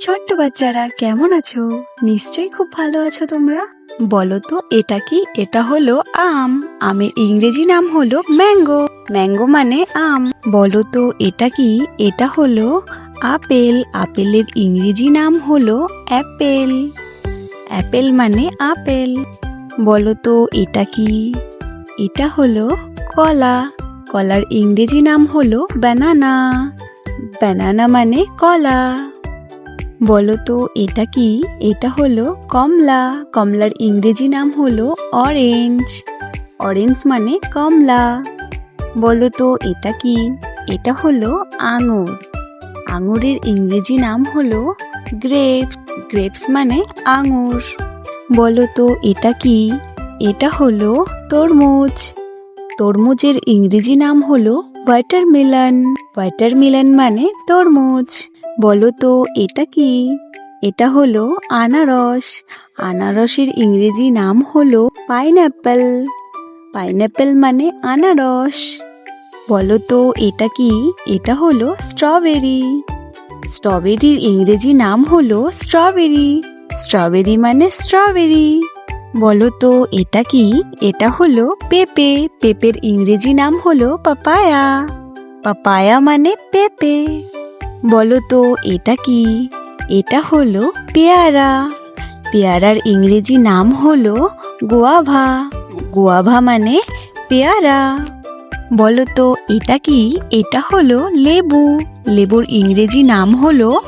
ছোট্ট বাচ্চারা কেমন আছো? নিশ্চয়ই খুব ভালো আছো তোমরা। বলো তো এটা কি? এটা হলো আম। আমের ইংরেজি নাম হলো ম্যাঙ্গো। ম্যাঙ্গো মানে আম। বলো তো এটা কি? এটা হলো আপেল। আপেলের ইংরেজি নাম হলো অ্যাপেল। অ্যাপেল মানে আপেল। বলো তো এটা কি? এটা হলো কলা। কলার ইংরেজি নাম হলো ব্যানানা। ব্যানানা মানে কলা। বলো তো এটা কি? এটা হলো কমলা। কমলার ইংরেজি নাম হলো অরেঞ্জ। অরেঞ্জ মানে কমলা। বলো তো এটা কি? এটা হলো আঙুর। আঙুরের ইংরেজি নাম হলো গ্রেপস। গ্রেপস মানে আঙুর। বলো তো এটা কি? এটা হলো তরমুজ। তরমুজের ইংরেজি নাম হলো ওয়াটারমেলন। ওয়াটারমেলন মানে তরমুজ। বলো তো এটা কি? এটা হলো আনারস। আনারসের ইংরেজি নাম হলো পাইনঅ্যাপেল। পাইনঅ্যাপেল মানে আনারস। বলো তো এটা কি? এটা হলো স্ট্রবেরি। স্ট্রবেরির ইংরেজি নাম হলো স্ট্রবেরি। স্ট্রবেরি মানে স্ট্রবেরি। বলো তো এটা কি? এটা হলো পেঁপে। পেঁপের ইংরেজি নাম হলো পাপায়া। পাপায়া মানে পেঁপে। বলো তো এটা কি? এটা হলো পেয়ারা। পেয়ারার ইংরেজি নাম হলো গোয়াভা। গোয়াভা মানে পেয়ারা। বলো তো এটা কি? এটা হলো লেবু। লেবুর ইংরেজি নাম হলো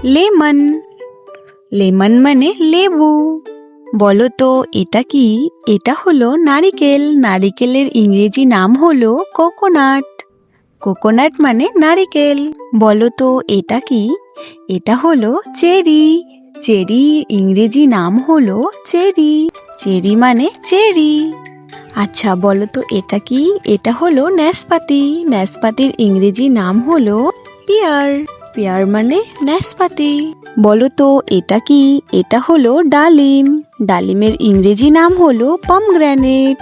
লেমন। লেমন মানে লেবু। বলো তো এটা কি? এটা হলো নারিকেল। নারিকেলের ইংরেজি নাম হলো কোকোনাট। কোকোনাট মানে নারিকেল। বলো তো এটা কি? এটা হলো চেরি। চেরি ইংরেজি নাম হলো চেরি। চেরি মানে চেরি। আচ্ছা বলো তো এটা কি? এটা হলো নাশপাতি। নাশপাতির ইংরেজি নাম হলো পিয়ার। পিয়ার মানে নাশপাতি। বলো তো এটা কি? এটা হলো ডালিম। ডালিমের ইংরেজি নাম হলো পমগ্রানেট।